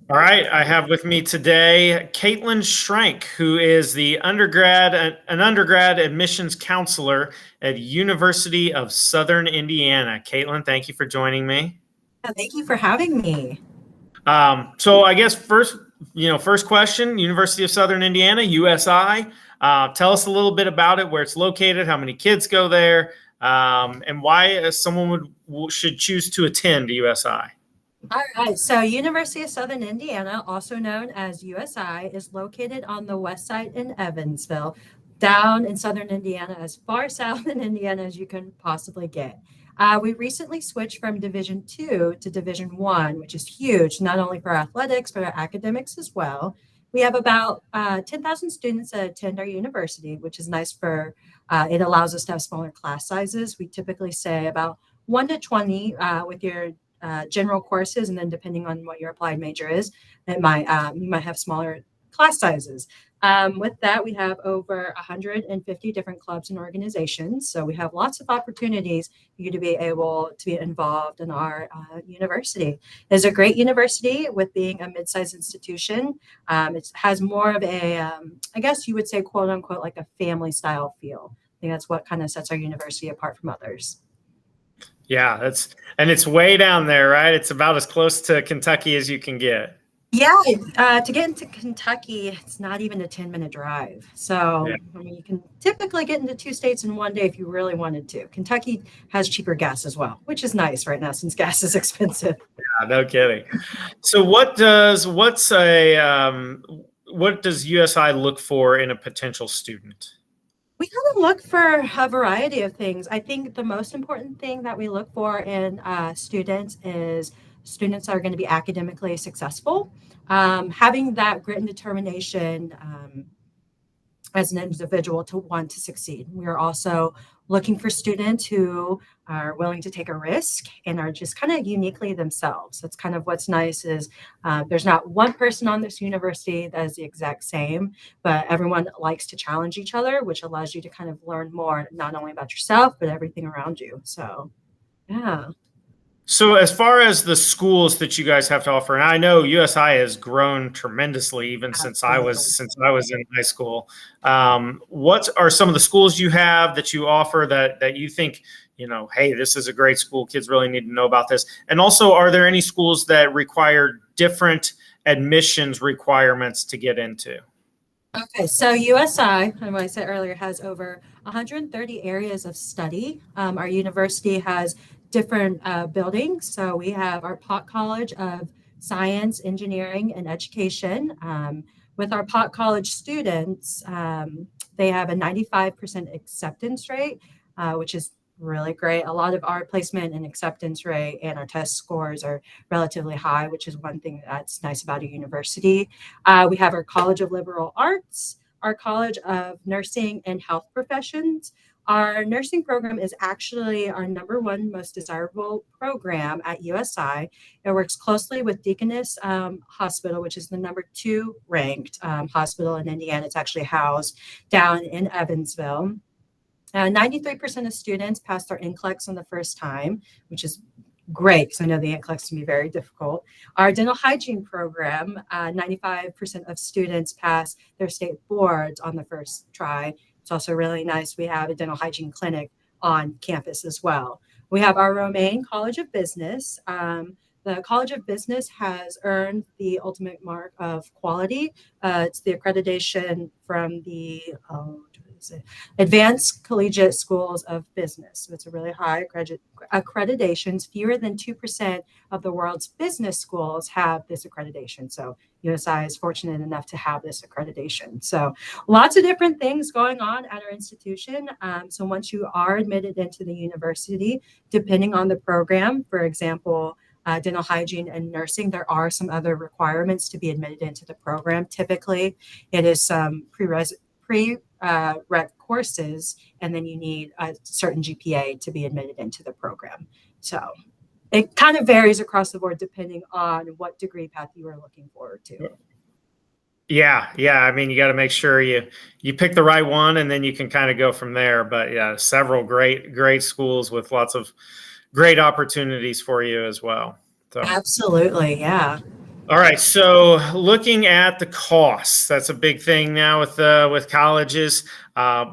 All right, I have with me today Caitlin Schrank, who is an undergrad admissions counselor at University of Southern Indiana. Caitlin, thank you for joining me. Yeah, thank you for having me. So I guess first question, University of Southern Indiana, USI. Tell us a little bit about it, where it's located, how many kids go there, and why someone should choose to attend USI. All right, so University of Southern Indiana, also known as USI, is located on the west side in Evansville, down in Southern Indiana, as far south in Indiana as you can possibly get. We recently switched from Division Two to Division One, which is huge, not only for athletics, but our academics as well. We have about 10,000 students that attend our university, which is nice it allows us to have smaller class sizes. We typically say about 1 to 20 with your general courses, and then depending on what your applied major is, you might have smaller class sizes. With that, we have over 150 different clubs and organizations. So we have lots of opportunities for you to be able to be involved in our university. It's a great university with being a mid-sized institution. It has more of I guess you would say, quote unquote, like a family style feel. I think that's what kind of sets our university apart from others. Yeah, it's way down there, right? It's about as close to Kentucky as you can get. Yeah, to get into Kentucky, it's not even a 10-minute drive. So, Yeah. I mean, you can typically get into two states in one day if you really wanted to. Kentucky has cheaper gas as well, which is nice right now since gas is expensive. Yeah, no kidding. So what does USI look for in a potential student? We kind of look for a variety of things. I think the most important thing that we look for in students is students that are going to be academically successful, having that grit and determination as an individual to want to succeed. We are also looking for students who are willing to take a risk and are just kind of uniquely themselves. That's kind of what's nice is there's not one person on this university that is the exact same, but everyone likes to challenge each other, which allows you to kind of learn more, not only about yourself, but everything around you. So, yeah. So as far as the schools that you guys have to offer, and I know USI has grown tremendously even Absolutely. since I was in high school. What are some of the schools you have that you offer that you think, hey, this is a great school, kids really need to know about this? And also, are there any schools that require different admissions requirements to get into? Okay, so USI, and what I said earlier, has over 130 areas of study. Our university has different buildings. So we have our Pot College of Science, Engineering, and Education. With our Pot College students, they have a 95% acceptance rate, which is really great. A lot of our placement and acceptance rate and our test scores are relatively high, which is one thing that's nice about a university. We have our College of Liberal Arts, our College of Nursing and Health Professions. Our nursing program is actually our number one most desirable program at USI. It works closely with Deaconess Hospital, which is the number two ranked hospital in Indiana. It's actually housed down in Evansville. 93% of students passed their NCLEX on the first time, which is great because I know the NCLEX can be very difficult. Our dental hygiene program, 95% of students pass their state boards on the first try. It's also really nice. We have a dental hygiene clinic on campus as well. We have our Romaine College of Business. The College of Business has earned the ultimate mark of quality. It's the accreditation from the Advanced Collegiate Schools of Business. So it's a really high accreditations. Fewer than 2% of the world's business schools have this accreditation. So USI is fortunate enough to have this accreditation. So lots of different things going on at our institution. So once you are admitted into the university, depending on the program, for example, dental hygiene and nursing, there are some other requirements to be admitted into the program. Typically, it is some pre-rec courses, and then you need a certain GPA to be admitted into the program. So it kind of varies across the board depending on what degree path you are looking forward to. Yeah. I mean, you got to make sure you pick the right one, and then you can kind of go from there. But yeah, several great schools with lots of great opportunities for you as well. So Absolutely, yeah. All right. So looking at the costs, that's a big thing now with colleges.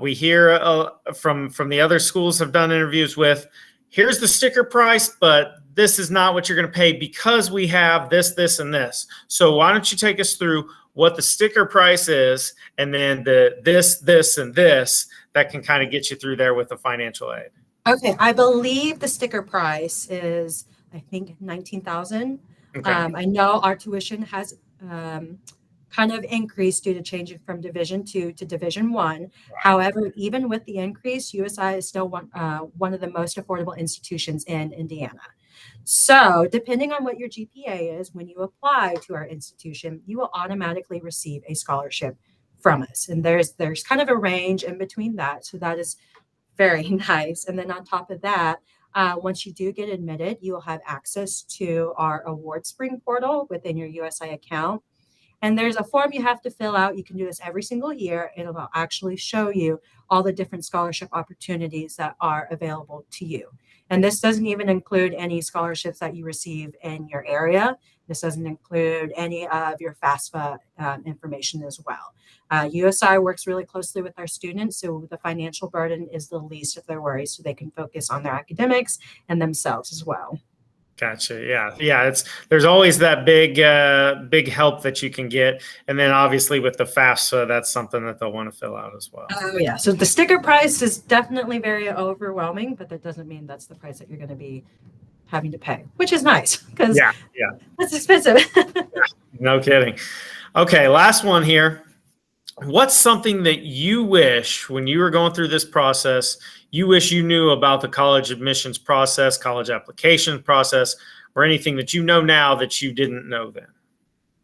We hear from the other schools I've done interviews with. Here's the sticker price, but this is not what you're going to pay because we have this, this, and this. So why don't you take us through what the sticker price is, and then the this, and this that can kind of get you through there with the financial aid. Okay, I believe the sticker price is, I think, 19,000. Okay. I know our tuition has kind of increased due to changing from Division Two to Division One. However, even with the increase, USI is still one of the most affordable institutions in Indiana. So, depending on what your GPA is, when you apply to our institution, you will automatically receive a scholarship from us. And there's kind of a range in between that. So that is very nice. And then on top of that, once you do get admitted, you will have access to our award spring portal within your USI account. And there's a form you have to fill out. You can do this every single year. It'll actually show you all the different scholarship opportunities that are available to you. And this doesn't even include any scholarships that you receive in your area. This doesn't include any of your FAFSA information as well. USI works really closely with our students, so the financial burden is the least of their worries, so they can focus on their academics and themselves as well. Gotcha. Yeah. Yeah. There's always that big help that you can get. And then obviously with the FAFSA, that's something that they'll want to fill out as well. Oh yeah. So the sticker price is definitely very overwhelming, but that doesn't mean that's the price that you're going to be having to pay, which is nice because yeah, that's expensive. No kidding. Okay. Last one here. What's something that you wish when you were going through this process, you wish you knew about the college admissions process, college application process, or anything that you know now that you didn't know then?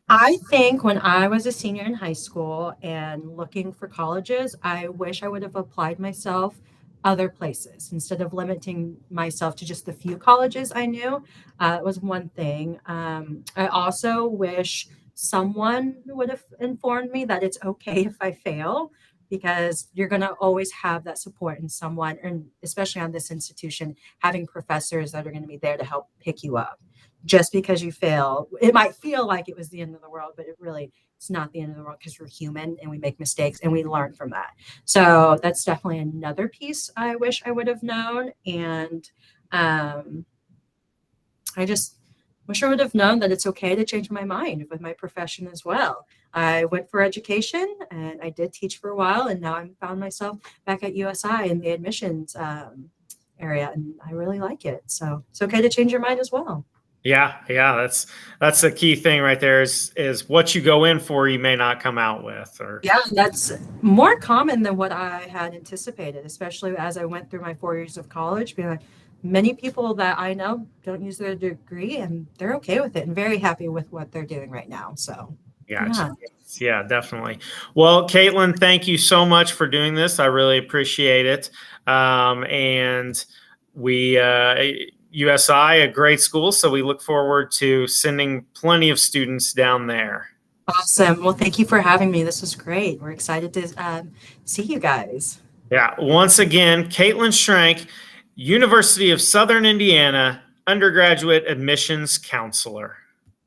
I think when I was a senior in high school and looking for colleges, I wish I would have applied myself other places instead of limiting myself to just the few colleges I knew. It was one thing. I also wish someone would have informed me that it's okay if I fail, because you're going to always have that support in someone, and especially on this institution, having professors that are going to be there to help pick you up. Just because you fail, it might feel like it was the end of the world, but it's not the end of the world, because we're human and we make mistakes and we learn from that. So that's definitely another piece I wish I would have known. And I just wish I would have known that it's okay to change my mind with my profession as well. I went for education and I did teach for a while, and now I found myself back at USI in the admissions area, and I really like it. So it's okay to change your mind as well. Yeah, that's the key thing right there is what you go in for, you may not come out with. Or yeah, that's more common than what I had anticipated, especially as I went through my 4 years of college. Being like, many people that I know don't use their degree and they're okay with it and very happy with what they're doing right now. So gotcha. Yeah, definitely. Well, Caitlin, thank you so much for doing this. I really appreciate it. And we USI, a great school, so we look forward to sending plenty of students down there. Awesome. Well, thank you for having me. This was great. We're excited to see you guys. Yeah. Once again, Caitlin Schrank, University of Southern Indiana, undergraduate admissions counselor.